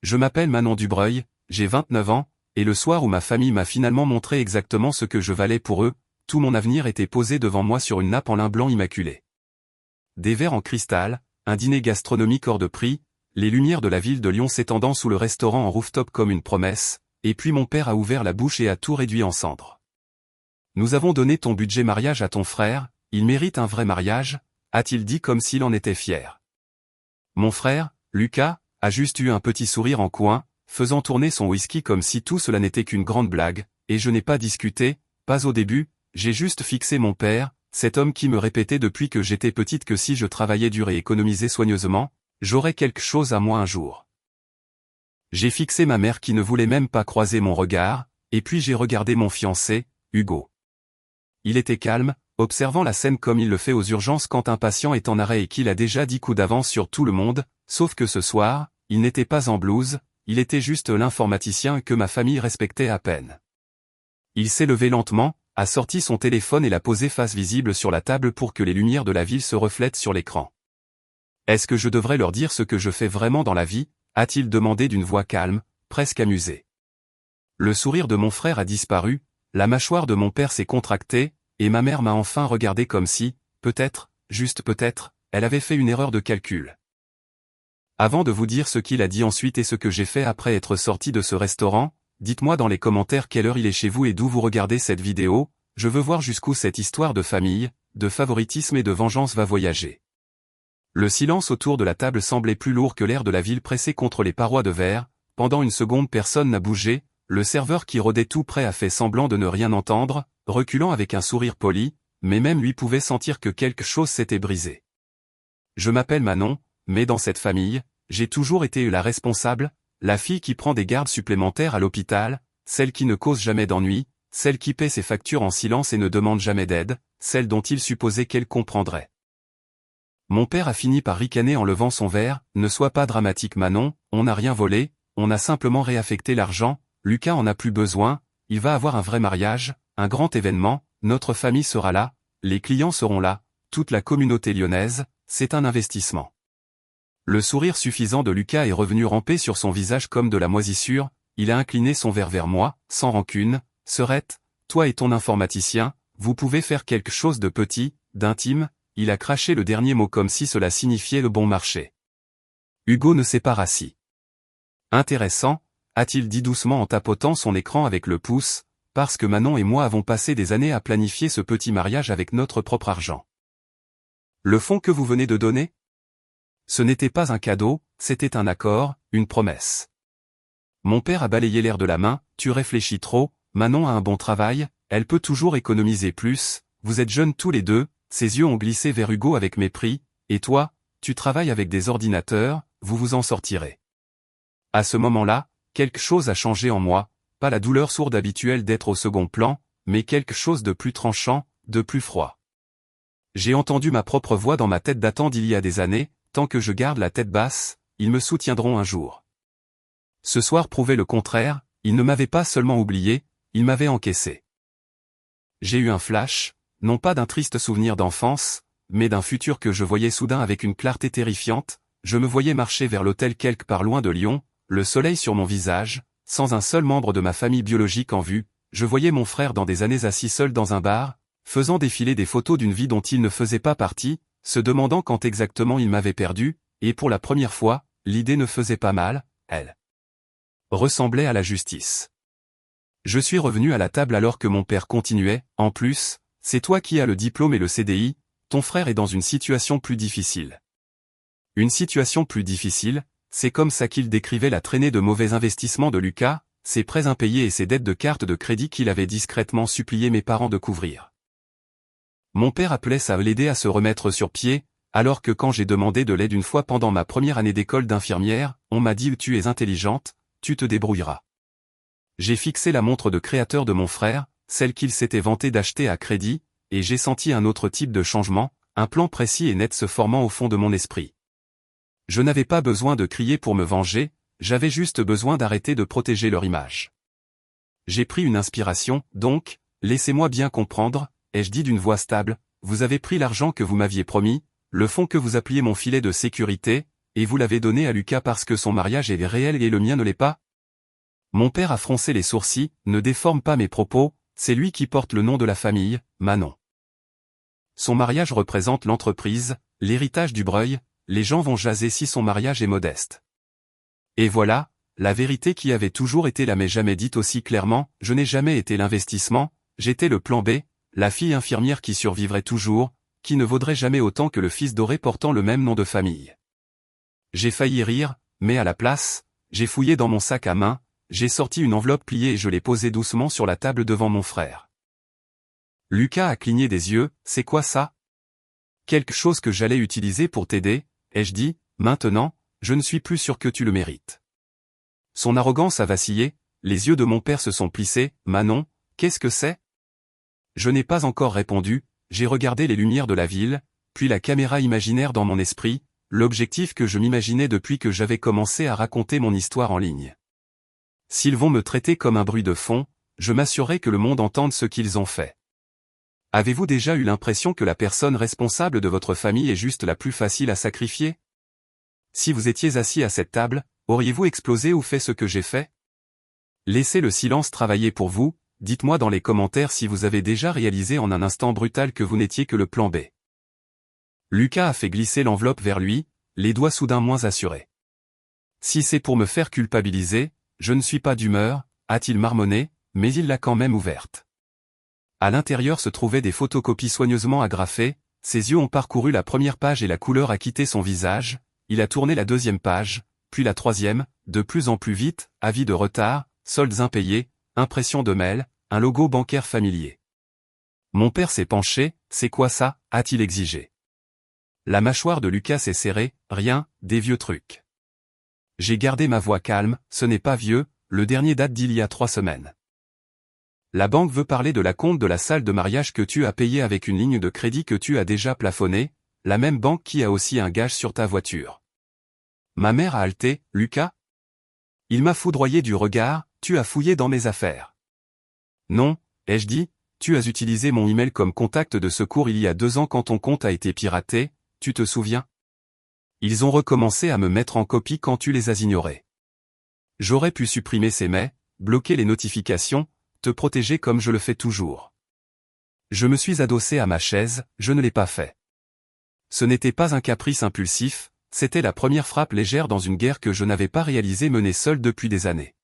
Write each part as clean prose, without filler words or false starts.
Je m'appelle Manon Dubreuil, j'ai 29 ans, et le soir où ma famille m'a finalement montré exactement ce que je valais pour eux, tout mon avenir était posé devant moi sur une nappe en lin blanc immaculé. Des verres en cristal, un dîner gastronomique hors de prix, les lumières de la ville de Lyon s'étendant sous le restaurant en rooftop comme une promesse, et puis mon père a ouvert la bouche et a tout réduit en cendres. Nous avons donné ton budget mariage à ton frère, il mérite un vrai mariage, a-t-il dit comme s'il en était fier. Mon frère, Lucas, a juste eu un petit sourire en coin, faisant tourner son whisky comme si tout cela n'était qu'une grande blague, et je n'ai pas discuté, pas au début, j'ai juste fixé mon père, cet homme qui me répétait depuis que j'étais petite que si je travaillais dur et économisais soigneusement, j'aurais quelque chose à moi un jour. J'ai fixé ma mère qui ne voulait même pas croiser mon regard, et puis j'ai regardé mon fiancé, Hugo. Il était calme, observant la scène comme il le fait aux urgences quand un patient est en arrêt et qu'il a déjà 10 coups d'avance sur tout le monde, sauf que ce soir, il n'était pas en blouse, il était juste l'informaticien que ma famille respectait à peine. Il s'est levé lentement, a sorti son téléphone et l'a posé face visible sur la table pour que les lumières de la ville se reflètent sur l'écran. Est-ce que je devrais leur dire ce que je fais vraiment dans la vie, a-t-il demandé d'une voix calme, presque amusée. Le sourire de mon frère a disparu, la mâchoire de mon père s'est contractée, et ma mère m'a enfin regardé comme si, peut-être, juste peut-être, elle avait fait une erreur de calcul. Avant de vous dire ce qu'il a dit ensuite et ce que j'ai fait après être sorti de ce restaurant, dites-moi dans les commentaires quelle heure il est chez vous et d'où vous regardez cette vidéo, je veux voir jusqu'où cette histoire de famille, de favoritisme et de vengeance va voyager. Le silence autour de la table semblait plus lourd que l'air de la ville pressé contre les parois de verre, pendant une seconde personne n'a bougé, le serveur qui rôdait tout près a fait semblant de ne rien entendre, reculant avec un sourire poli, mais même lui pouvait sentir que quelque chose s'était brisé. Je m'appelle Manon, mais dans cette famille, j'ai toujours été la responsable, la fille qui prend des gardes supplémentaires à l'hôpital, celle qui ne cause jamais d'ennui, celle qui paie ses factures en silence et ne demande jamais d'aide, celle dont il supposait qu'elle comprendrait. Mon père a fini par ricaner en levant son verre, ne sois pas dramatique Manon, on n'a rien volé, on a simplement réaffecté l'argent, Lucas en a plus besoin, il va avoir un vrai mariage, un grand événement, notre famille sera là, les clients seront là, toute la communauté lyonnaise, c'est un investissement. Le sourire suffisant de Lucas est revenu ramper sur son visage comme de la moisissure, il a incliné son verre vers moi, sans rancune, Serette, toi et ton informaticien, vous pouvez faire quelque chose de petit, d'intime, il a craché le dernier mot comme si cela signifiait le bon marché. Hugo ne s'est pas rassis. Intéressant, a-t-il dit doucement en tapotant son écran avec le pouce, parce que Manon et moi avons passé des années à planifier ce petit mariage avec notre propre argent. Le fonds que vous venez de donner ? Ce n'était pas un cadeau, c'était un accord, une promesse. Mon père a balayé l'air de la main, tu réfléchis trop, Manon a un bon travail, elle peut toujours économiser plus, vous êtes jeunes tous les deux, ses yeux ont glissé vers Hugo avec mépris, et toi, tu travailles avec des ordinateurs, vous vous en sortirez. À ce moment-là, quelque chose a changé en moi, pas la douleur sourde habituelle d'être au second plan, mais quelque chose de plus tranchant, de plus froid. J'ai entendu ma propre voix dans ma tête datant d'il y a des années, tant que je garde la tête basse, ils me soutiendront un jour. Ce soir prouvait le contraire, ils ne m'avaient pas seulement oublié, ils m'avaient encaissé. J'ai eu un flash, non pas d'un triste souvenir d'enfance, mais d'un futur que je voyais soudain avec une clarté terrifiante, je me voyais marcher vers l'hôtel quelque part loin de Lyon, le soleil sur mon visage, sans un seul membre de ma famille biologique en vue, je voyais mon frère dans des années assis seul dans un bar, faisant défiler des photos d'une vie dont il ne faisait pas partie, se demandant quand exactement il m'avait perdu, et pour la première fois, l'idée ne faisait pas mal, elle ressemblait à la justice. Je suis revenu à la table alors que mon père continuait, en plus, c'est toi qui as le diplôme et le CDI, ton frère est dans une situation plus difficile. Une situation plus difficile, c'est comme ça qu'il décrivait la traînée de mauvais investissements de Lucas, ses prêts impayés et ses dettes de carte de crédit qu'il avait discrètement supplié mes parents de couvrir. Mon père appelait ça l'aider à se remettre sur pied, alors que quand j'ai demandé de l'aide une fois pendant ma première année d'école d'infirmière, on m'a dit « tu es intelligente, tu te débrouilleras ». J'ai fixé la montre de créateur de mon frère, celle qu'il s'était vanté d'acheter à crédit, et j'ai senti un autre type de changement, un plan précis et net se formant au fond de mon esprit. Je n'avais pas besoin de crier pour me venger, j'avais juste besoin d'arrêter de protéger leur image. J'ai pris une inspiration, donc, laissez-moi bien comprendre, ai-je dit d'une voix stable, vous avez pris l'argent que vous m'aviez promis, le fonds que vous appeliez mon filet de sécurité, et vous l'avez donné à Lucas parce que son mariage est réel et le mien ne l'est pas? Mon père a froncé les sourcils, ne déforme pas mes propos, c'est lui qui porte le nom de la famille, Manon. Son mariage représente l'entreprise, l'héritage du Breuil, les gens vont jaser si son mariage est modeste. Et voilà, la vérité qui avait toujours été là mais jamais dite aussi clairement, je n'ai jamais été l'investissement, j'étais le plan B, la fille infirmière qui survivrait toujours, qui ne vaudrait jamais autant que le fils doré portant le même nom de famille. J'ai failli rire, mais à la place, j'ai fouillé dans mon sac à main, j'ai sorti une enveloppe pliée et je l'ai posée doucement sur la table devant mon frère. Lucas a cligné des yeux, c'est quoi ça? Quelque chose que j'allais utiliser pour t'aider, ai-je dit, maintenant, je ne suis plus sûr que tu le mérites. Son arrogance a vacillé, les yeux de mon père se sont plissés, Manon, qu'est-ce que c'est? Je n'ai pas encore répondu, j'ai regardé les lumières de la ville, puis la caméra imaginaire dans mon esprit, l'objectif que je m'imaginais depuis que j'avais commencé à raconter mon histoire en ligne. S'ils vont me traiter comme un bruit de fond, je m'assurerai que le monde entende ce qu'ils ont fait. Avez-vous déjà eu l'impression que la personne responsable de votre famille est juste la plus facile à sacrifier? Si vous étiez assis à cette table, auriez-vous explosé ou fait ce que j'ai fait? Laissez le silence travailler pour vous, dites-moi dans les commentaires si vous avez déjà réalisé en un instant brutal que vous n'étiez que le plan B. Lucas a fait glisser l'enveloppe vers lui, les doigts soudain moins assurés. Si c'est pour me faire culpabiliser, je ne suis pas d'humeur, a-t-il marmonné, mais il l'a quand même ouverte. À l'intérieur se trouvaient des photocopies soigneusement agrafées, ses yeux ont parcouru la première page et la couleur a quitté son visage, il a tourné la deuxième page, puis la troisième, de plus en plus vite, avis de retard, soldes impayés, impression de mail, un logo bancaire familier. Mon père s'est penché, c'est quoi ça, a-t-il exigé. La mâchoire de Lucas s'est serrée, rien, des vieux trucs. J'ai gardé ma voix calme, ce n'est pas vieux, le dernier date d'il y a 3 semaines. La banque veut parler de la compte de la salle de mariage que tu as payée avec une ligne de crédit que tu as déjà plafonnée, la même banque qui a aussi un gage sur ta voiture. Ma mère a haleté, Lucas? Il m'a foudroyé du regard, tu as fouillé dans mes affaires. Non, ai-je dit, tu as utilisé mon email comme contact de secours il y a 2 ans quand ton compte a été piraté, tu te souviens? Ils ont recommencé à me mettre en copie quand tu les as ignorés. J'aurais pu supprimer ces mails, bloquer les notifications, te protéger comme je le fais toujours. Je me suis adossé à ma chaise, je ne l'ai pas fait. Ce n'était pas un caprice impulsif, c'était la première frappe légère dans une guerre que je n'avais pas réalisée menée seule depuis des années.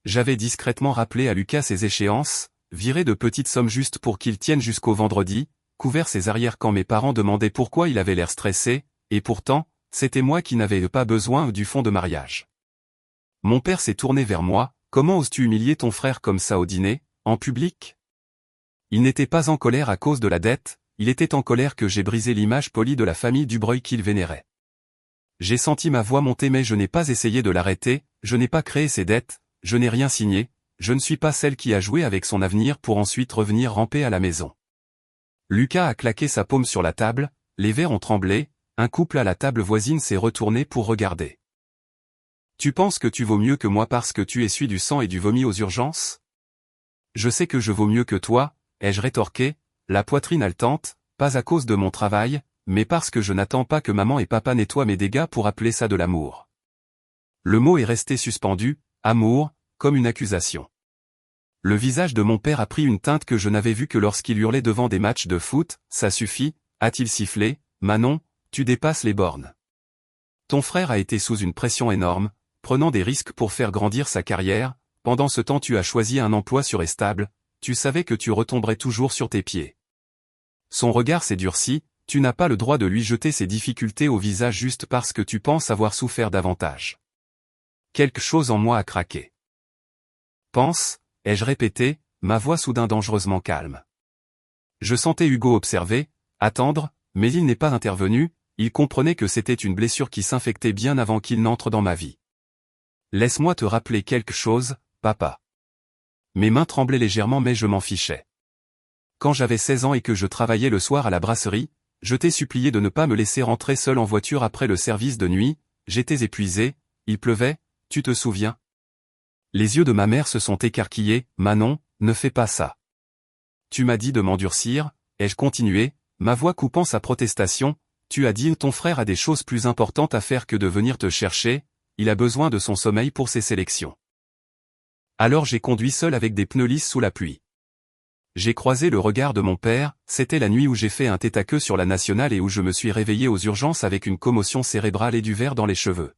J'avais discrètement rappelé à Lucas ses échéances, viré de petites sommes juste pour qu'il tienne jusqu'au vendredi, couvert ses arrières quand mes parents demandaient pourquoi il avait l'air stressé, et pourtant, c'était moi qui n'avais pas besoin du fonds de mariage. Mon père s'est tourné vers moi, comment oses-tu humilier ton frère comme ça au dîner, en public? Il n'était pas en colère à cause de la dette, il était en colère que j'ai brisé l'image polie de la famille du Breuil qu'il vénérait. J'ai senti ma voix monter mais je n'ai pas essayé de l'arrêter, je n'ai pas créé ces dettes, je n'ai rien signé, je ne suis pas celle qui a joué avec son avenir pour ensuite revenir ramper à la maison. Lucas a claqué sa paume sur la table, les verres ont tremblé, un couple à la table voisine s'est retourné pour regarder. Tu penses que tu vaux mieux que moi parce que tu essuies du sang et du vomi aux urgences? Je sais que je vaux mieux que toi, ai-je rétorqué, la poitrine haletante, pas à cause de mon travail, mais parce que je n'attends pas que maman et papa nettoient mes dégâts pour appeler ça de l'amour. Le mot est resté suspendu, amour, comme une accusation. Le visage de mon père a pris une teinte que je n'avais vue que lorsqu'il hurlait devant des matchs de foot, ça suffit, a-t-il sifflé, Manon, tu dépasses les bornes. Ton frère a été sous une pression énorme, prenant des risques pour faire grandir sa carrière, pendant ce temps tu as choisi un emploi sûr et stable, tu savais que tu retomberais toujours sur tes pieds. Son regard s'est durci, tu n'as pas le droit de lui jeter ses difficultés au visage juste parce que tu penses avoir souffert davantage. Quelque chose en moi a craqué. Pense, ai-je répété, ma voix soudain dangereusement calme. Je sentais Hugo observer, attendre, mais il n'est pas intervenu, il comprenait que c'était une blessure qui s'infectait bien avant qu'il n'entre dans ma vie. Laisse-moi te rappeler quelque chose, papa. Mes mains tremblaient légèrement mais je m'en fichais. Quand j'avais 16 ans et que je travaillais le soir à la brasserie, je t'ai supplié de ne pas me laisser rentrer seul en voiture après le service de nuit, j'étais épuisé, il pleuvait, tu te souviens? Les yeux de ma mère se sont écarquillés, Manon, ne fais pas ça. Tu m'as dit de m'endurcir, ai-je continué, ma voix coupant sa protestation, tu as dit ton frère a des choses plus importantes à faire que de venir te chercher, il a besoin de son sommeil pour ses sélections. Alors j'ai conduit seul avec des pneus lisses sous la pluie. J'ai croisé le regard de mon père, c'était la nuit où j'ai fait un tête-à-queue sur la nationale et où je me suis réveillé aux urgences avec une commotion cérébrale et du verre dans les cheveux.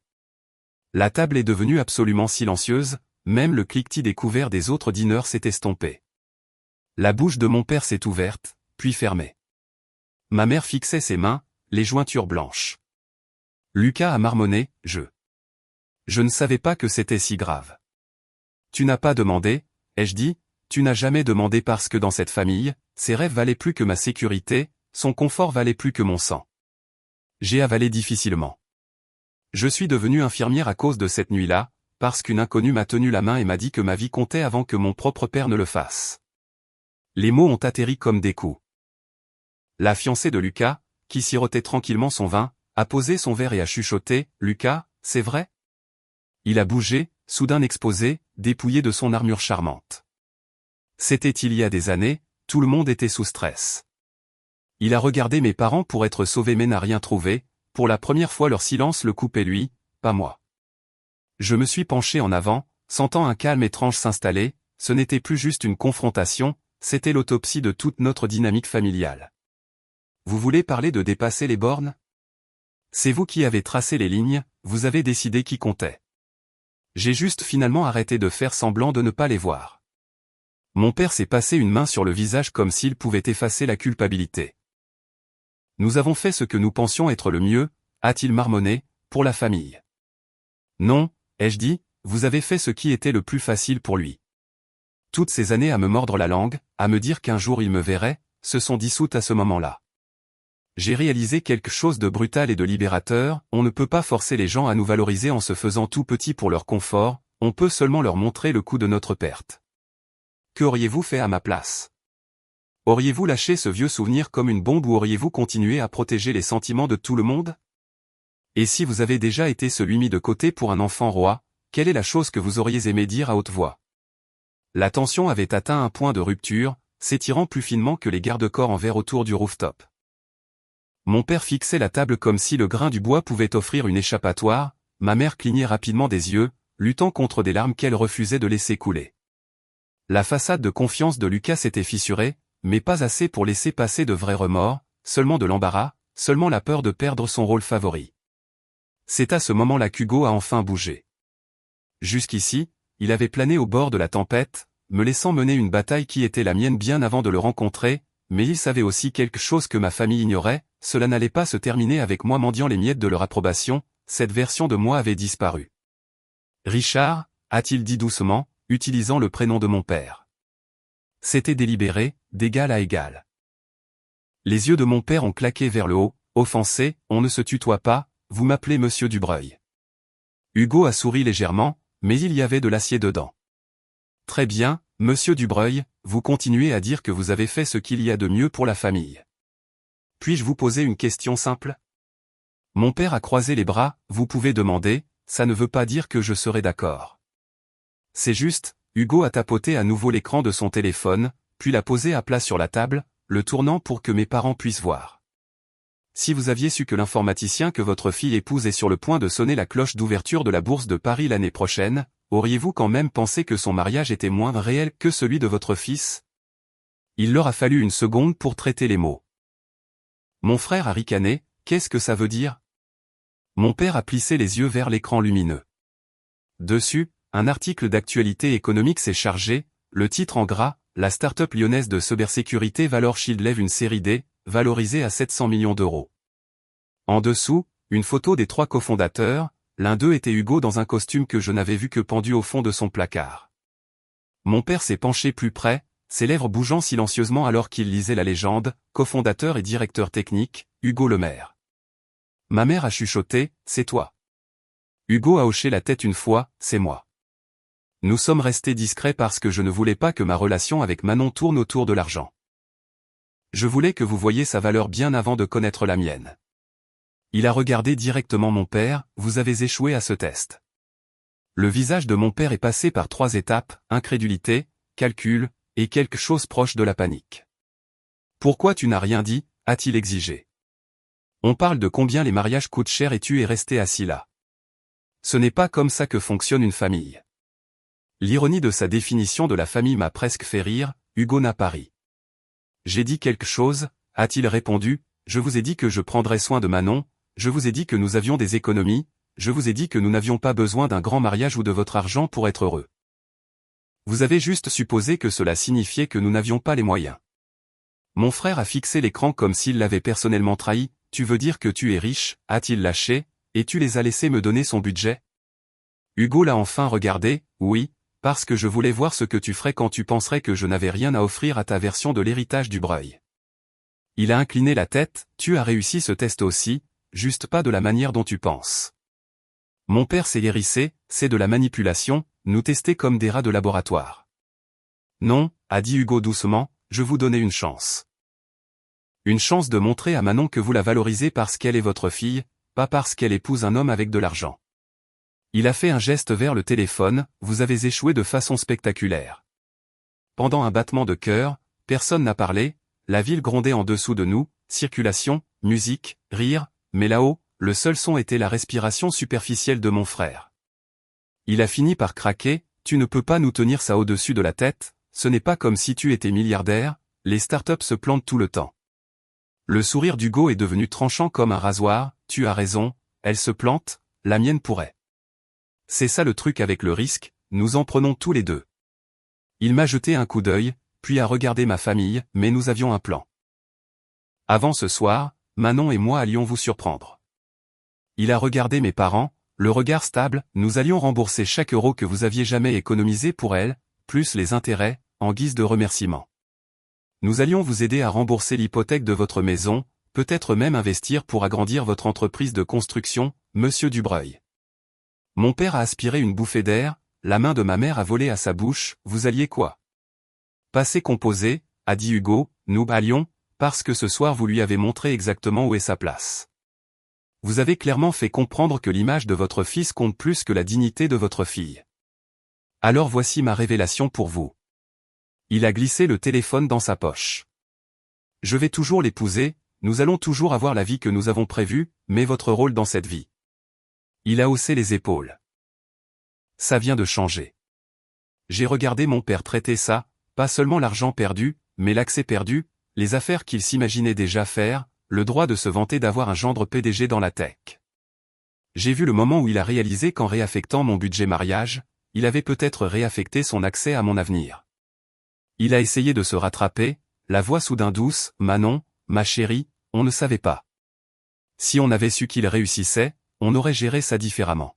La table est devenue absolument silencieuse, même le cliquetis des couverts des autres dîneurs s'est estompé. La bouche de mon père s'est ouverte, puis fermée. Ma mère fixait ses mains, les jointures blanches. Lucas a marmonné, Je ne savais pas que c'était si grave. Tu n'as pas demandé, ai-je dit, tu n'as jamais demandé parce que dans cette famille, ses rêves valaient plus que ma sécurité, son confort valait plus que mon sang. J'ai avalé difficilement. Je suis devenue infirmière à cause de cette nuit-là, parce qu'une inconnue m'a tenu la main et m'a dit que ma vie comptait avant que mon propre père ne le fasse. Les mots ont atterri comme des coups. La fiancée de Lucas, qui sirotait tranquillement son vin, a posé son verre et a chuchoté, « Lucas, c'est vrai ?» Il a bougé, soudain exposé, dépouillé de son armure charmante. C'était il y a des années, tout le monde était sous stress. Il a regardé mes parents pour être sauvés mais n'a rien trouvé, pour la première fois leur silence le coupait lui, pas moi. Je me suis penché en avant, sentant un calme étrange s'installer, ce n'était plus juste une confrontation, c'était l'autopsie de toute notre dynamique familiale. Vous voulez parler de dépasser les bornes? C'est vous qui avez tracé les lignes, vous avez décidé qui comptait. J'ai juste finalement arrêté de faire semblant de ne pas les voir. Mon père s'est passé une main sur le visage comme s'il pouvait effacer la culpabilité. Nous avons fait ce que nous pensions être le mieux, a-t-il marmonné, pour la famille. Non, ai-je dit, vous avez fait ce qui était le plus facile pour lui. Toutes ces années à me mordre la langue, à me dire qu'un jour il me verrait, se sont dissoutes à ce moment-là. J'ai réalisé quelque chose de brutal et de libérateur, on ne peut pas forcer les gens à nous valoriser en se faisant tout petit pour leur confort, on peut seulement leur montrer le coût de notre perte. Que auriez-vous fait à ma place? Auriez-vous lâché ce vieux souvenir comme une bombe ou auriez-vous continué à protéger les sentiments de tout le monde? Et si vous avez déjà été celui mis de côté pour un enfant roi, quelle est la chose que vous auriez aimé dire à haute voix? La tension avait atteint un point de rupture, s'étirant plus finement que les garde-corps en verre autour du rooftop. Mon père fixait la table comme si le grain du bois pouvait offrir une échappatoire, ma mère clignait rapidement des yeux, luttant contre des larmes qu'elle refusait de laisser couler. La façade de confiance de Lucas s'était fissurée, mais pas assez pour laisser passer de vrais remords, seulement de l'embarras, seulement la peur de perdre son rôle favori. C'est à ce moment-là qu'Hugo a enfin bougé. Jusqu'ici, il avait plané au bord de la tempête, me laissant mener une bataille qui était la mienne bien avant de le rencontrer, mais il savait aussi quelque chose que ma famille ignorait, cela n'allait pas se terminer avec moi mendiant les miettes de leur approbation, cette version de moi avait disparu. Richard, a-t-il dit doucement, utilisant le prénom de mon père. C'était délibéré, d'égal à égal. Les yeux de mon père ont claqué vers le haut, offensé, on ne se tutoie pas, vous m'appelez Monsieur Dubreuil. Hugo a souri légèrement, mais il y avait de l'acier dedans. Très bien, Monsieur Dubreuil, vous continuez à dire que vous avez fait ce qu'il y a de mieux pour la famille. Puis-je vous poser une question simple? Mon père a croisé les bras, vous pouvez demander, ça ne veut pas dire que je serai d'accord. C'est juste, Hugo a tapoté à nouveau l'écran de son téléphone, puis l'a posé à plat sur la table, le tournant pour que mes parents puissent voir. Si vous aviez su que l'informaticien que votre fille épouse est sur le point de sonner la cloche d'ouverture de la bourse de Paris l'année prochaine, auriez-vous quand même pensé que son mariage était moins réel que celui de votre fils? Il leur a fallu une seconde pour traiter les mots. Mon frère a ricané, qu'est-ce que ça veut dire? Mon père a plissé les yeux vers l'écran lumineux. Dessus, un article d'actualité économique s'est chargé, le titre en gras, la start-up lyonnaise de cybersécurité Valor Shield lève une série D, valorisée à 700 millions d'euros. En dessous, une photo des trois cofondateurs, l'un d'eux était Hugo dans un costume que je n'avais vu que pendu au fond de son placard. Mon père s'est penché plus près, ses lèvres bougeant silencieusement alors qu'il lisait la légende, cofondateur et directeur technique, Hugo Lemaire. Ma mère a chuchoté, c'est toi. Hugo a hoché la tête une fois, c'est moi. Nous sommes restés discrets parce que je ne voulais pas que ma relation avec Manon tourne autour de l'argent. Je voulais que vous voyiez sa valeur bien avant de connaître la mienne. Il a regardé directement mon père, vous avez échoué à ce test. Le visage de mon père est passé par 3 étapes, incrédulité, calcul, et quelque chose proche de la panique. Pourquoi tu n'as rien dit, a-t-il exigé. On parle de combien les mariages coûtent cher et tu es resté assis là. Ce n'est pas comme ça que fonctionne une famille. L'ironie de sa définition de la famille m'a presque fait rire, Hugo n'a pas ri. J'ai dit quelque chose, a-t-il répondu, je vous ai dit que je prendrais soin de Manon, je vous ai dit que nous avions des économies, je vous ai dit que nous n'avions pas besoin d'un grand mariage ou de votre argent pour être heureux. Vous avez juste supposé que cela signifiait que nous n'avions pas les moyens. Mon frère a fixé l'écran comme s'il l'avait personnellement trahi, tu veux dire que tu es riche, a-t-il lâché, et tu les as laissés me donner son budget? Hugo l'a enfin regardé, oui, parce que je voulais voir ce que tu ferais quand tu penserais que je n'avais rien à offrir à ta version de l'héritage du Breuil. Il a incliné la tête, tu as réussi ce test aussi, juste pas de la manière dont tu penses. Mon père s'est hérissé, c'est de la manipulation, nous tester comme des rats de laboratoire. Non, a dit Hugo doucement, je vous donnais une chance. Une chance de montrer à Manon que vous la valorisez parce qu'elle est votre fille, pas parce qu'elle épouse un homme avec de l'argent. Il a fait un geste vers le téléphone, vous avez échoué de façon spectaculaire. Pendant un battement de cœur, personne n'a parlé, la ville grondait en dessous de nous, circulation, musique, rire, mais là-haut, le seul son était la respiration superficielle de mon frère. Il a fini par craquer, tu ne peux pas nous tenir ça au-dessus de la tête, ce n'est pas comme si tu étais milliardaire, les startups se plantent tout le temps. Le sourire d'Hugo est devenu tranchant comme un rasoir, tu as raison, elle se plante, la mienne pourrait. C'est ça le truc avec le risque, nous en prenons tous les deux. Il m'a jeté un coup d'œil, puis a regardé ma famille, mais nous avions un plan. Avant ce soir, Manon et moi allions vous surprendre. Il a regardé mes parents, le regard stable, nous allions rembourser chaque euro que vous aviez jamais économisé pour elle, plus les intérêts, en guise de remerciement. Nous allions vous aider à rembourser l'hypothèque de votre maison, peut-être même investir pour agrandir votre entreprise de construction, monsieur Dubreuil. Mon père a aspiré une bouffée d'air, la main de ma mère a volé à sa bouche, vous alliez quoi? Passé composé, a dit Hugo, nous allions, parce que ce soir vous lui avez montré exactement où est sa place. Vous avez clairement fait comprendre que l'image de votre fils compte plus que la dignité de votre fille. Alors voici ma révélation pour vous. Il a glissé le téléphone dans sa poche. Je vais toujours l'épouser, nous allons toujours avoir la vie que nous avons prévue, mais votre rôle dans cette vie. Il a haussé les épaules. Ça vient de changer. J'ai regardé mon père traiter ça, pas seulement l'argent perdu, mais l'accès perdu, les affaires qu'il s'imaginait déjà faire, le droit de se vanter d'avoir un gendre PDG dans la tech. J'ai vu le moment où il a réalisé qu'en réaffectant mon budget mariage, il avait peut-être réaffecté son accès à mon avenir. Il a essayé de se rattraper, la voix soudain douce, Manon, ma chérie, on ne savait pas. Si on avait su qu'il réussissait, on aurait géré ça différemment.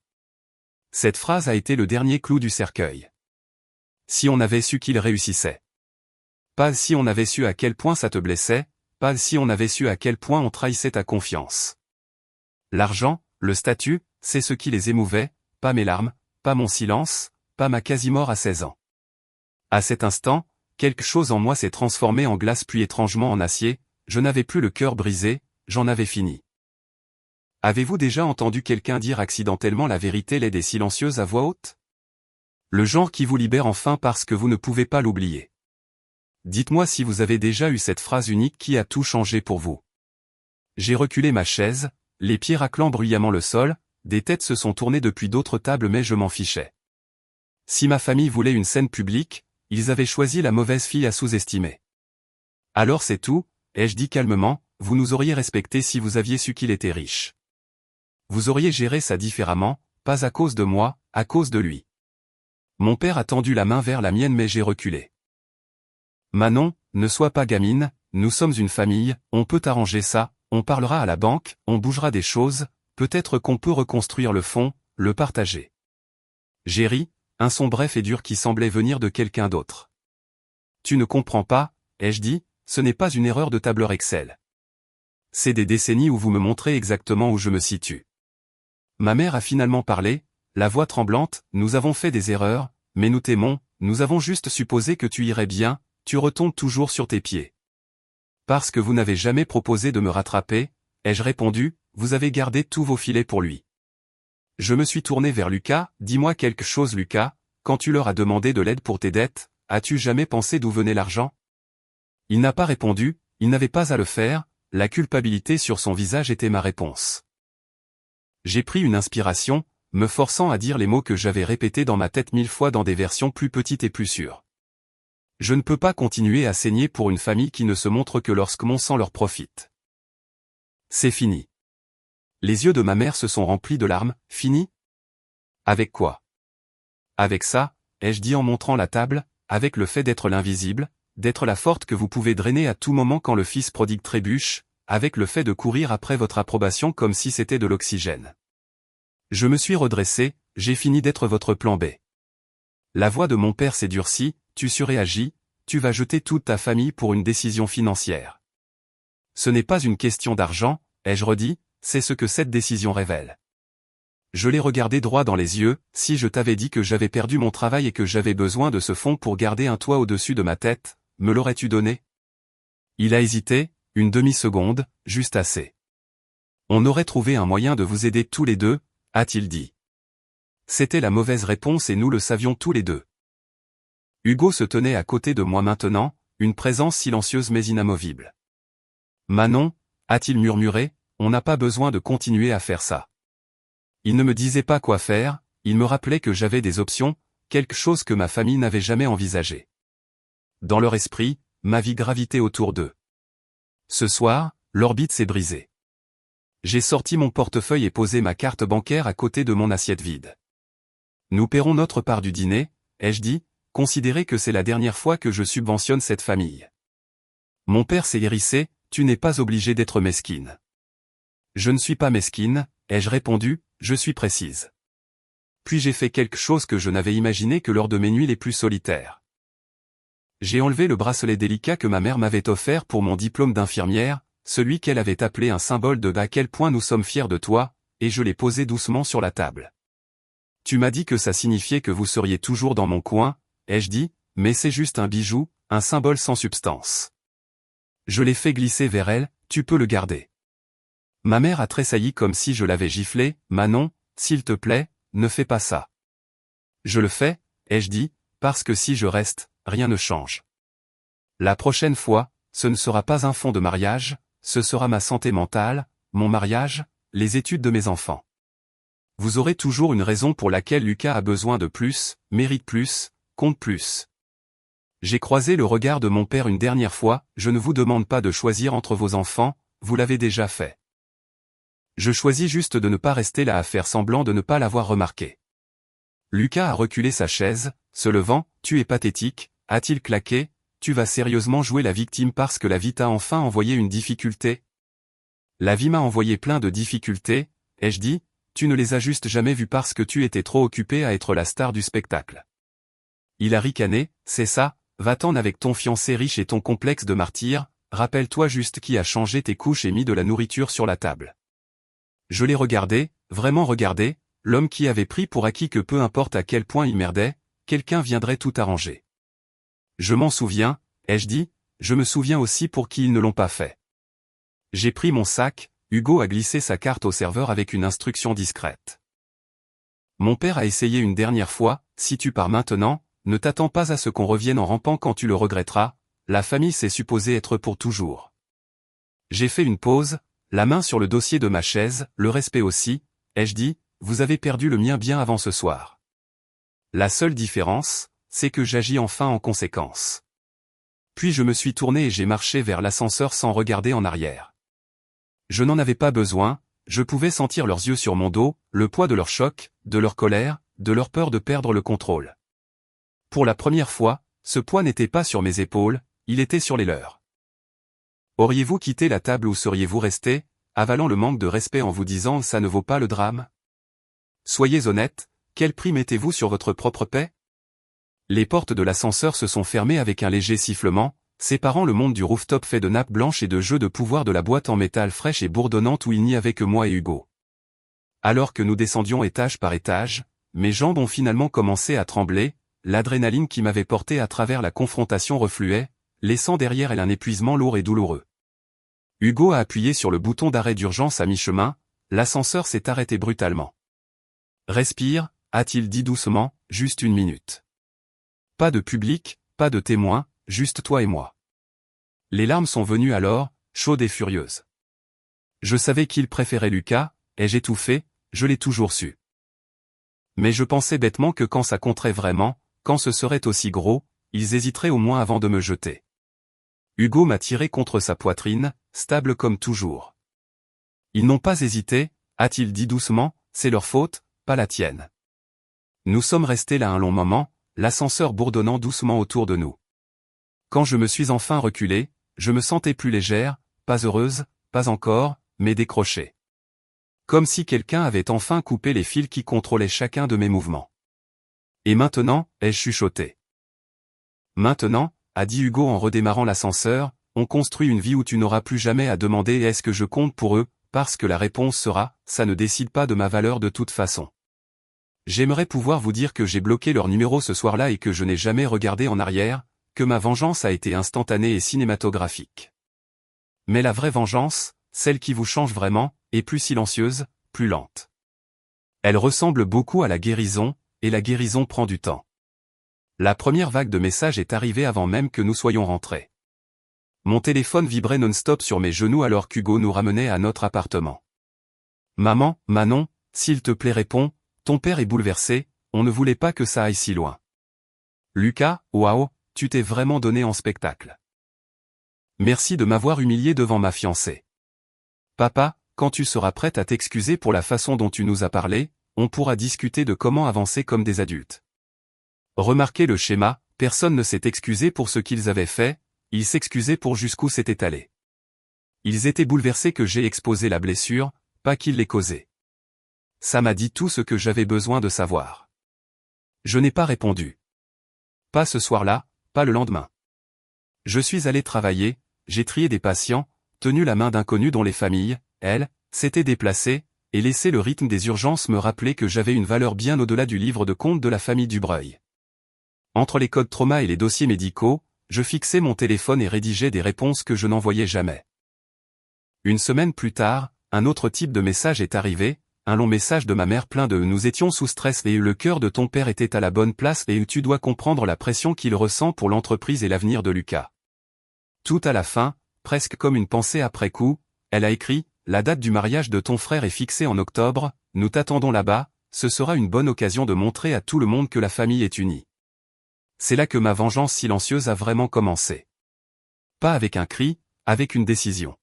Cette phrase a été le dernier clou du cercueil. Si on avait su qu'il réussissait. Pas si on avait su à quel point ça te blessait, pas si on avait su à quel point on trahissait ta confiance. L'argent, le statut, c'est ce qui les émouvait, pas mes larmes, pas mon silence, pas ma quasi-mort à 16 ans. À cet instant, quelque chose en moi s'est transformé en glace puis étrangement en acier, je n'avais plus le cœur brisé, j'en avais fini. Avez-vous déjà entendu quelqu'un dire accidentellement la vérité laide et silencieuse à voix haute? Le genre qui vous libère enfin parce que vous ne pouvez pas l'oublier. Dites-moi si vous avez déjà eu cette phrase unique qui a tout changé pour vous. J'ai reculé ma chaise, les pieds raclant bruyamment le sol, des têtes se sont tournées depuis d'autres tables mais je m'en fichais. Si ma famille voulait une scène publique, ils avaient choisi la mauvaise fille à sous-estimer. Alors c'est tout, ai-je dit calmement, vous nous auriez respecté si vous aviez su qu'il était riche. Vous auriez géré ça différemment, pas à cause de moi, à cause de lui. Mon père a tendu la main vers la mienne mais j'ai reculé. Manon, ne sois pas gamine, nous sommes une famille, on peut arranger ça, on parlera à la banque, on bougera des choses, peut-être qu'on peut reconstruire le fonds, le partager. J'ai ri, un son bref et dur qui semblait venir de quelqu'un d'autre. Tu ne comprends pas, ai-je dit, ce n'est pas une erreur de tableur Excel. C'est des décennies où vous me montrez exactement où je me situe. Ma mère a finalement parlé, la voix tremblante, nous avons fait des erreurs, mais nous t'aimons, nous avons juste supposé que tu irais bien, tu retombes toujours sur tes pieds. Parce que vous n'avez jamais proposé de me rattraper, ai-je répondu, vous avez gardé tous vos filets pour lui. Je me suis tourné vers Lucas, dis-moi quelque chose Lucas, quand tu leur as demandé de l'aide pour tes dettes, as-tu jamais pensé d'où venait l'argent? Il n'a pas répondu, il n'avait pas à le faire, la culpabilité sur son visage était ma réponse. J'ai pris une inspiration, me forçant à dire les mots que j'avais répétés dans ma tête 1000 fois dans des versions plus petites et plus sûres. Je ne peux pas continuer à saigner pour une famille qui ne se montre que lorsque mon sang leur profite. C'est fini. Les yeux de ma mère se sont remplis de larmes. Fini? Avec quoi? Avec ça, ai-je dit en montrant la table, avec le fait d'être l'invisible, d'être la forte que vous pouvez drainer à tout moment quand le fils prodigue trébuche, avec le fait de courir après votre approbation comme si c'était de l'oxygène. Je me suis redressé, j'ai fini d'être votre plan B. La voix de mon père s'est durcie, tu surréagis, tu vas jeter toute ta famille pour une décision financière. Ce n'est pas une question d'argent, ai-je redit, c'est ce que cette décision révèle. Je l'ai regardé droit dans les yeux, si je t'avais dit que j'avais perdu mon travail et que j'avais besoin de ce fonds pour garder un toit au-dessus de ma tête, me l'aurais-tu donné? Il a hésité, une demi-seconde, juste assez. On aurait trouvé un moyen de vous aider tous les deux, a-t-il dit. C'était la mauvaise réponse et nous le savions tous les deux. Hugo se tenait à côté de moi maintenant, une présence silencieuse mais inamovible. Manon, a-t-il murmuré, on n'a pas besoin de continuer à faire ça. Il ne me disait pas quoi faire, il me rappelait que j'avais des options, quelque chose que ma famille n'avait jamais envisagé. Dans leur esprit, ma vie gravitait autour d'eux. Ce soir, l'orbite s'est brisée. J'ai sorti mon portefeuille et posé ma carte bancaire à côté de mon assiette vide. Nous paierons notre part du dîner, ai-je dit, considérez que c'est la dernière fois que je subventionne cette famille. Mon père s'est hérissé, tu n'es pas obligé d'être mesquine. Je ne suis pas mesquine, ai-je répondu, je suis précise. Puis j'ai fait quelque chose que je n'avais imaginé que lors de mes nuits les plus solitaires. J'ai enlevé le bracelet délicat que ma mère m'avait offert pour mon diplôme d'infirmière, celui qu'elle avait appelé un symbole de à quel point nous sommes fiers de toi, et je l'ai posé doucement sur la table. Tu m'as dit que ça signifiait que vous seriez toujours dans mon coin, ai-je dit, mais c'est juste un bijou, un symbole sans substance. Je l'ai fait glisser vers elle, tu peux le garder. Ma mère a tressailli comme si je l'avais giflé, Manon, s'il te plaît, ne fais pas ça. Je le fais, ai-je dit, parce que si je reste, rien ne change. La prochaine fois, ce ne sera pas un fonds de mariage, ce sera ma santé mentale, mon mariage, les études de mes enfants. Vous aurez toujours une raison pour laquelle Lucas a besoin de plus, mérite plus, compte plus. J'ai croisé le regard de mon père une dernière fois, je ne vous demande pas de choisir entre vos enfants, vous l'avez déjà fait. Je choisis juste de ne pas rester là à faire semblant de ne pas l'avoir remarqué. Lucas a reculé sa chaise, se levant, tu es pathétique, a-t-il claqué, tu vas sérieusement jouer la victime parce que la vie t'a enfin envoyé une difficulté? La vie m'a envoyé plein de difficultés, ai-je dit, tu ne les as juste jamais vues parce que tu étais trop occupé à être la star du spectacle. Il a ricané, c'est ça, va-t'en avec ton fiancé riche et ton complexe de martyr, rappelle-toi juste qui a changé tes couches et mis de la nourriture sur la table. Je l'ai regardé, vraiment regardé, l'homme qui avait pris pour acquis que peu importe à quel point il merdait, quelqu'un viendrait tout arranger. Je m'en souviens, ai-je dit, je me souviens aussi pour qui ils ne l'ont pas fait. J'ai pris mon sac, Hugo a glissé sa carte au serveur avec une instruction discrète. Mon père a essayé une dernière fois, si tu pars maintenant, ne t'attends pas à ce qu'on revienne en rampant quand tu le regretteras, la famille c'est supposé être pour toujours. J'ai fait une pause, la main sur le dossier de ma chaise, le respect aussi, ai-je dit, vous avez perdu le mien bien avant ce soir. La seule différence, c'est que j'agis enfin en conséquence. Puis je me suis tourné et j'ai marché vers l'ascenseur sans regarder en arrière. Je n'en avais pas besoin, je pouvais sentir leurs yeux sur mon dos, le poids de leur choc, de leur colère, de leur peur de perdre le contrôle. Pour la première fois, ce poids n'était pas sur mes épaules, il était sur les leurs. Auriez-vous quitté la table ou seriez-vous resté, avalant le manque de respect en vous disant « ça ne vaut pas le drame » ? Soyez honnête, quel prix mettez-vous sur votre propre paix ? Les portes de l'ascenseur se sont fermées avec un léger sifflement, séparant le monde du rooftop fait de nappes blanches et de jeux de pouvoir de la boîte en métal fraîche et bourdonnante où il n'y avait que moi et Hugo. Alors que nous descendions étage par étage, mes jambes ont finalement commencé à trembler, l'adrénaline qui m'avait porté à travers la confrontation refluait, laissant derrière elle un épuisement lourd et douloureux. Hugo a appuyé sur le bouton d'arrêt d'urgence à mi-chemin, l'ascenseur s'est arrêté brutalement. « Respire », a-t-il dit doucement, « juste une minute. » Pas de public, pas de témoin, juste toi et moi. Les larmes sont venues alors, chaude et furieuse. Je savais qu'il préférait Lucas, ai-je étouffé, je l'ai toujours su. Mais je pensais bêtement que quand ça compterait vraiment, quand ce serait aussi gros, ils hésiteraient au moins avant de me jeter. Hugo m'a tiré contre sa poitrine, stable comme toujours. Ils n'ont pas hésité, a-t-il dit doucement, c'est leur faute, pas la tienne. Nous sommes restés là un long moment, l'ascenseur bourdonnant doucement autour de nous. Quand je me suis enfin reculé, je me sentais plus légère, pas heureuse, pas encore, mais décrochée. Comme si quelqu'un avait enfin coupé les fils qui contrôlaient chacun de mes mouvements. Et maintenant, ai-je chuchoté. Maintenant, a dit Hugo en redémarrant l'ascenseur, on construit une vie où tu n'auras plus jamais à demander est-ce que je compte pour eux, parce que la réponse sera, ça ne décide pas de ma valeur de toute façon. J'aimerais pouvoir vous dire que j'ai bloqué leur numéro ce soir-là et que je n'ai jamais regardé en arrière, que ma vengeance a été instantanée et cinématographique. Mais la vraie vengeance, celle qui vous change vraiment, est plus silencieuse, plus lente. Elle ressemble beaucoup à la guérison, et la guérison prend du temps. La première vague de messages est arrivée avant même que nous soyons rentrés. Mon téléphone vibrait non-stop sur mes genoux alors qu'Hugo nous ramenait à notre appartement. Maman, Manon, s'il te plaît réponds, ton père est bouleversé, on ne voulait pas que ça aille si loin. Lucas, waouh, tu t'es vraiment donné en spectacle. Merci de m'avoir humilié devant ma fiancée. Papa, quand tu seras prête à t'excuser pour la façon dont tu nous as parlé, on pourra discuter de comment avancer comme des adultes. Remarquez le schéma, personne ne s'est excusé pour ce qu'ils avaient fait, ils s'excusaient pour jusqu'où c'était allé. Ils étaient bouleversés que j'ai exposé la blessure, pas qu'ils l'aient causée. Ça m'a dit tout ce que j'avais besoin de savoir. Je n'ai pas répondu. Pas ce soir-là, pas le lendemain. Je suis allé travailler, j'ai trié des patients, tenu la main d'inconnus dont les familles, elles, s'étaient déplacées, et laissé le rythme des urgences me rappeler que j'avais une valeur bien au-delà du livre de compte de la famille Dubreuil. Entre les codes trauma et les dossiers médicaux, je fixais mon téléphone et rédigeais des réponses que je n'envoyais jamais. Une semaine plus tard, un autre type de message est arrivé, un long message de ma mère plein de « nous étions sous stress et le cœur de ton père était à la bonne place et tu dois comprendre la pression qu'il ressent pour l'entreprise et l'avenir de Lucas. » Tout à la fin, presque comme une pensée après coup, elle a écrit « La date du mariage de ton frère est fixée en octobre, nous t'attendons là-bas, ce sera une bonne occasion de montrer à tout le monde que la famille est unie. » C'est là que ma vengeance silencieuse a vraiment commencé. Pas avec un cri, avec une décision.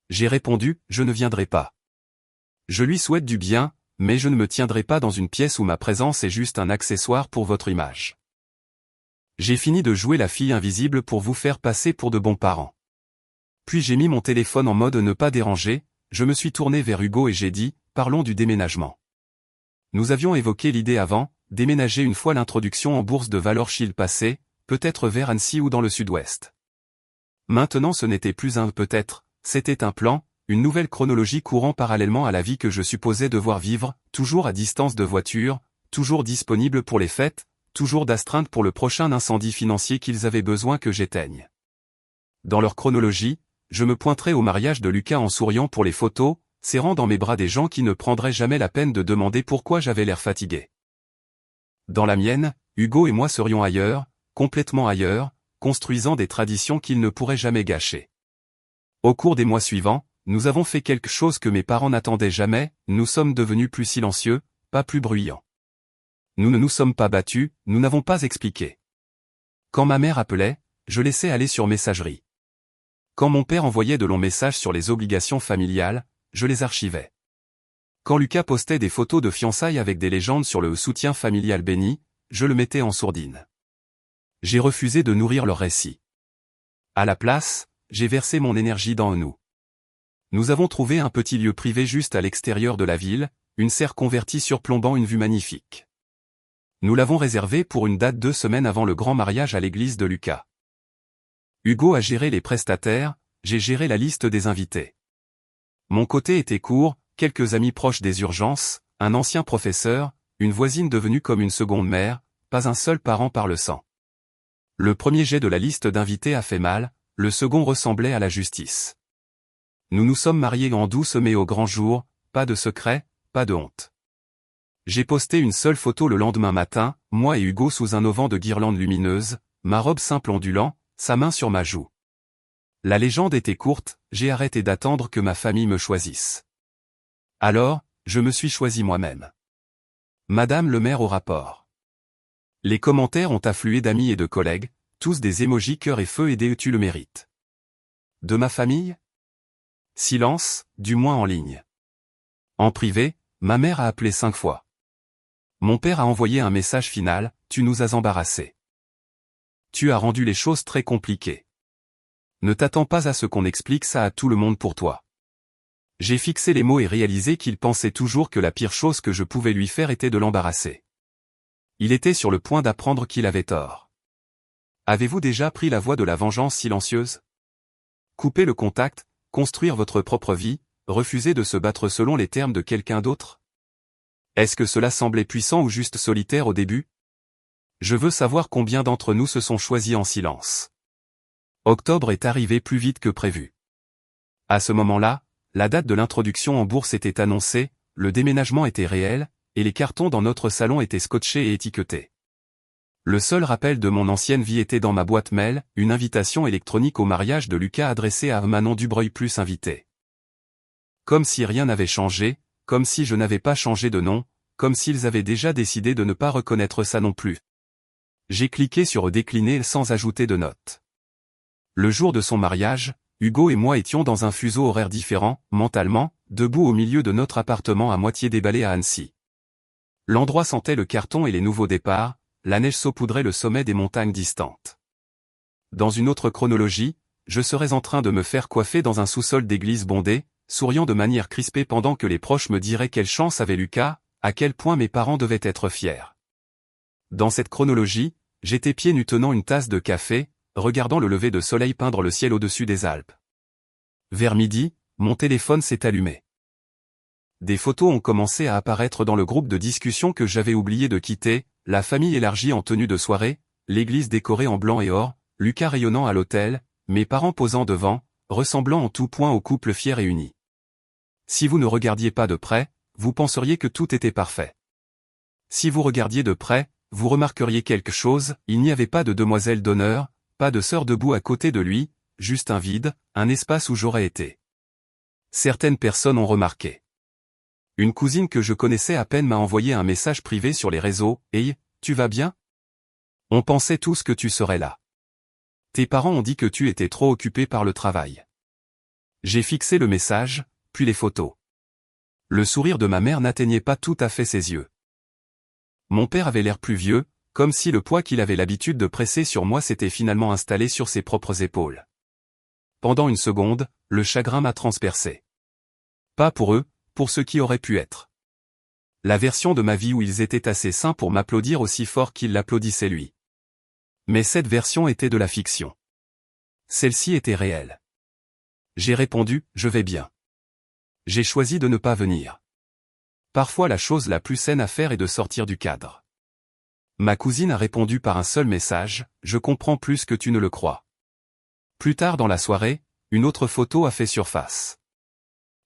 J'ai répondu « Je ne viendrai pas. » Je lui souhaite du bien, mais je ne me tiendrai pas dans une pièce où ma présence est juste un accessoire pour votre image. J'ai fini de jouer la fille invisible pour vous faire passer pour de bons parents. Puis j'ai mis mon téléphone en mode ne pas déranger, je me suis tourné vers Hugo et j'ai dit, parlons du déménagement. Nous avions évoqué l'idée avant, déménager une fois l'introduction en bourse de Valorchill passée, peut-être vers Annecy ou dans le sud-ouest. Maintenant ce n'était plus un peut-être, c'était un plan, une nouvelle chronologie courant parallèlement à la vie que je supposais devoir vivre, toujours à distance de voiture, toujours disponible pour les fêtes, toujours d'astreinte pour le prochain incendie financier qu'ils avaient besoin que j'éteigne. Dans leur chronologie, je me pointerai au mariage de Lucas en souriant pour les photos, serrant dans mes bras des gens qui ne prendraient jamais la peine de demander pourquoi j'avais l'air fatigué. Dans la mienne, Hugo et moi serions ailleurs, complètement ailleurs, construisant des traditions qu'ils ne pourraient jamais gâcher. Au cours des mois suivants, nous avons fait quelque chose que mes parents n'attendaient jamais, nous sommes devenus plus silencieux, pas plus bruyants. Nous ne nous sommes pas battus, nous n'avons pas expliqué. Quand ma mère appelait, je laissais aller sur messagerie. Quand mon père envoyait de longs messages sur les obligations familiales, je les archivais. Quand Lucas postait des photos de fiançailles avec des légendes sur le soutien familial béni, je le mettais en sourdine. J'ai refusé de nourrir leur récit. À la place, j'ai versé mon énergie dans nous. Nous avons trouvé un petit lieu privé juste à l'extérieur de la ville, une serre convertie surplombant une vue magnifique. Nous l'avons réservé pour une date 2 semaines avant le grand mariage à l'église de Lucas. Hugo a géré les prestataires, j'ai géré la liste des invités. Mon côté était court, quelques amis proches des urgences, un ancien professeur, une voisine devenue comme une seconde mère, pas un seul parent par le sang. Le premier jet de la liste d'invités a fait mal, le second ressemblait à la justice. Nous nous sommes mariés en douce mais au grand jour, pas de secret, pas de honte. J'ai posté une seule photo le lendemain matin, moi et Hugo sous un auvent de guirlandes lumineuses, ma robe simple ondulant, sa main sur ma joue. La légende était courte, j'ai arrêté d'attendre que ma famille me choisisse. Alors, je me suis choisi moi-même. Madame le maire au rapport. Les commentaires ont afflué d'amis et de collègues, tous des émojis cœur et feu et des tu le mérites. De ma famille? Silence, du moins en ligne. En privé, ma mère a appelé 5 fois. Mon père a envoyé un message final, tu nous as embarrassés. Tu as rendu les choses très compliquées. Ne t'attends pas à ce qu'on explique ça à tout le monde pour toi. J'ai fixé les mots et réalisé qu'il pensait toujours que la pire chose que je pouvais lui faire était de l'embarrasser. Il était sur le point d'apprendre qu'il avait tort. Avez-vous déjà pris la voie de la vengeance silencieuse? Couper le contact, construire votre propre vie, refuser de se battre selon les termes de quelqu'un d'autre? Est-ce que cela semblait puissant ou juste solitaire au début? Je veux savoir combien d'entre nous se sont choisis en silence. Octobre est arrivé plus vite que prévu. À ce moment-là, la date de l'introduction en bourse était annoncée, le déménagement était réel, et les cartons dans notre salon étaient scotchés et étiquetés. Le seul rappel de mon ancienne vie était dans ma boîte mail, une invitation électronique au mariage de Lucas adressée à Manon Dubreuil plus invité. Comme si rien n'avait changé, comme si je n'avais pas changé de nom, comme s'ils avaient déjà décidé de ne pas reconnaître ça non plus. J'ai cliqué sur décliner sans ajouter de note. Le jour de son mariage, Hugo et moi étions dans un fuseau horaire différent, mentalement, debout au milieu de notre appartement à moitié déballé à Annecy. L'endroit sentait le carton et les nouveaux départs, la neige saupoudrait le sommet des montagnes distantes. Dans une autre chronologie, je serais en train de me faire coiffer dans un sous-sol d'église bondé, souriant de manière crispée pendant que les proches me diraient quelle chance avait Lucas, à quel point mes parents devaient être fiers. Dans cette chronologie, j'étais pieds nus tenant une tasse de café, regardant le lever de soleil peindre le ciel au-dessus des Alpes. Vers midi, mon téléphone s'est allumé. Des photos ont commencé à apparaître dans le groupe de discussion que j'avais oublié de quitter, la famille élargie en tenue de soirée, l'église décorée en blanc et or, Lucas rayonnant à l'autel, mes parents posant devant, ressemblant en tout point au couple fier et uni. Si vous ne regardiez pas de près, vous penseriez que tout était parfait. Si vous regardiez de près, vous remarqueriez quelque chose, il n'y avait pas de demoiselle d'honneur, pas de sœur debout à côté de lui, juste un vide, un espace où j'aurais été. Certaines personnes ont remarqué. Une cousine que je connaissais à peine m'a envoyé un message privé sur les réseaux, « Hey, tu vas bien? On pensait tous que tu serais là. Tes parents ont dit que tu étais trop occupé par le travail. » J'ai fixé le message, puis les photos. Le sourire de ma mère n'atteignait pas tout à fait ses yeux. Mon père avait l'air plus vieux, comme si le poids qu'il avait l'habitude de presser sur moi s'était finalement installé sur ses propres épaules. Pendant une seconde, le chagrin m'a transpercé. Pas pour eux, pour ce qui aurait pu être. La version de ma vie où ils étaient assez sains pour m'applaudir aussi fort qu'ils l'applaudissaient lui. Mais cette version était de la fiction. Celle-ci était réelle. J'ai répondu, je vais bien. J'ai choisi de ne pas venir. Parfois la chose la plus saine à faire est de sortir du cadre. Ma cousine a répondu par un seul message, je comprends plus que tu ne le crois. Plus tard dans la soirée, une autre photo a fait surface.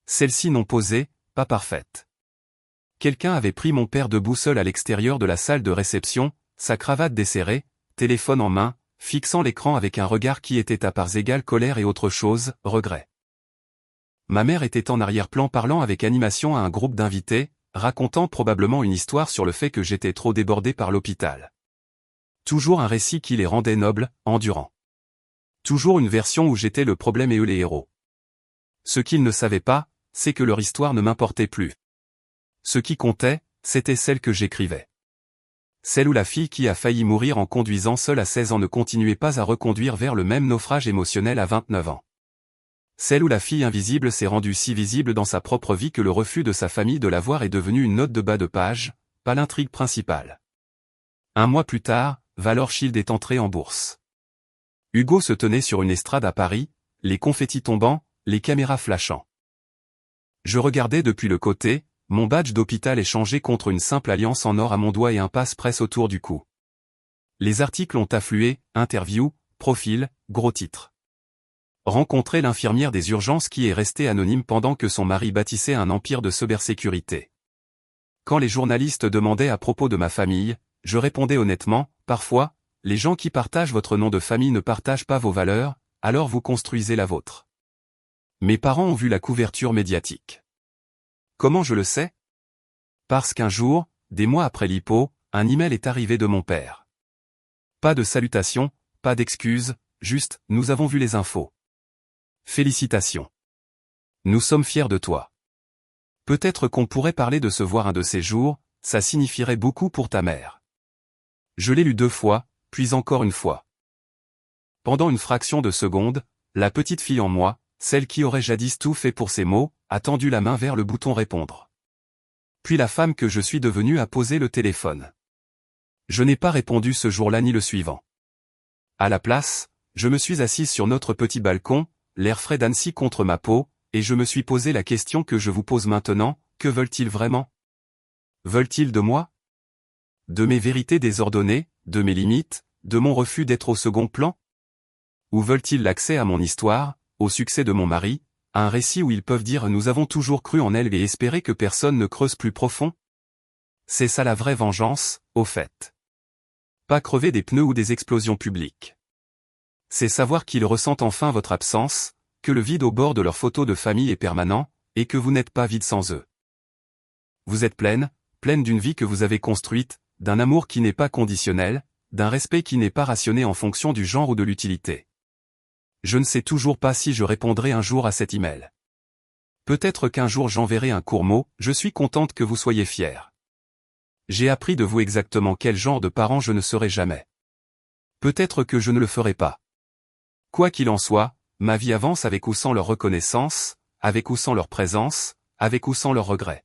Celle-ci non posée, pas parfaite. Quelqu'un avait pris mon père debout seul à l'extérieur de la salle de réception, sa cravate desserrée, téléphone en main, fixant l'écran avec un regard qui était à parts égales colère et autre chose, regret. Ma mère était en arrière-plan parlant avec animation à un groupe d'invités, racontant probablement une histoire sur le fait que j'étais trop débordé par l'hôpital. Toujours un récit qui les rendait nobles, endurants. Toujours une version où j'étais le problème et eux les héros. Ce qu'ils ne savaient pas, c'est que leur histoire ne m'importait plus. Ce qui comptait, c'était celle que j'écrivais. Celle où la fille qui a failli mourir en conduisant seule à 16 ans ne continuait pas à reconduire vers le même naufrage émotionnel à 29 ans. Celle où la fille invisible s'est rendue si visible dans sa propre vie que le refus de sa famille de la voir est devenu une note de bas de page, pas l'intrigue principale. Un mois plus tard, Valor Shield est entré en bourse. Hugo se tenait sur une estrade à Paris, les confettis tombant, les caméras flashant. Je regardais depuis le côté, mon badge d'hôpital échangé contre une simple alliance en or à mon doigt et un passe-presse autour du cou. Les articles ont afflué, interviews, profils, gros titres. Rencontrer l'infirmière des urgences qui est restée anonyme pendant que son mari bâtissait un empire de cybersécurité. Quand les journalistes demandaient à propos de ma famille, je répondais honnêtement, parfois, les gens qui partagent votre nom de famille ne partagent pas vos valeurs, alors vous construisez la vôtre. Mes parents ont vu la couverture médiatique. Comment je le sais? Parce qu'un jour, des mois après l'hypo, un email est arrivé de mon père. Pas de salutations, pas d'excuses, juste, nous avons vu les infos. Félicitations. Nous sommes fiers de toi. Peut-être qu'on pourrait parler de se voir un de ces jours, ça signifierait beaucoup pour ta mère. Je l'ai lu 2 fois, puis encore une fois. Pendant une fraction de seconde, la petite fille en moi, celle qui aurait jadis tout fait pour ces mots, a tendu la main vers le bouton répondre. Puis la femme que je suis devenue a posé le téléphone. Je n'ai pas répondu ce jour-là ni le suivant. À la place, je me suis assise sur notre petit balcon, l'air frais d'Annecy contre ma peau, et je me suis posé la question que je vous pose maintenant, que veulent-ils vraiment? Veulent-ils de moi? De mes vérités désordonnées, de mes limites, de mon refus d'être au second plan? Ou veulent-ils l'accès à mon histoire, au succès de mon mari, à un récit où ils peuvent dire nous avons toujours cru en elle et espérer que personne ne creuse plus profond? C'est ça la vraie vengeance, au fait. Pas crever des pneus ou des explosions publiques. C'est savoir qu'ils ressentent enfin votre absence, que le vide au bord de leurs photos de famille est permanent, et que vous n'êtes pas vide sans eux. Vous êtes pleine d'une vie que vous avez construite, d'un amour qui n'est pas conditionnel, d'un respect qui n'est pas rationné en fonction du genre ou de l'utilité. Je ne sais toujours pas si je répondrai un jour à cet email. Peut-être qu'un jour j'enverrai un court mot, je suis contente que vous soyez fiers. J'ai appris de vous exactement quel genre de parent je ne serai jamais. Peut-être que je ne le ferai pas. Quoi qu'il en soit, ma vie avance avec ou sans leur reconnaissance, avec ou sans leur présence, avec ou sans leur regret.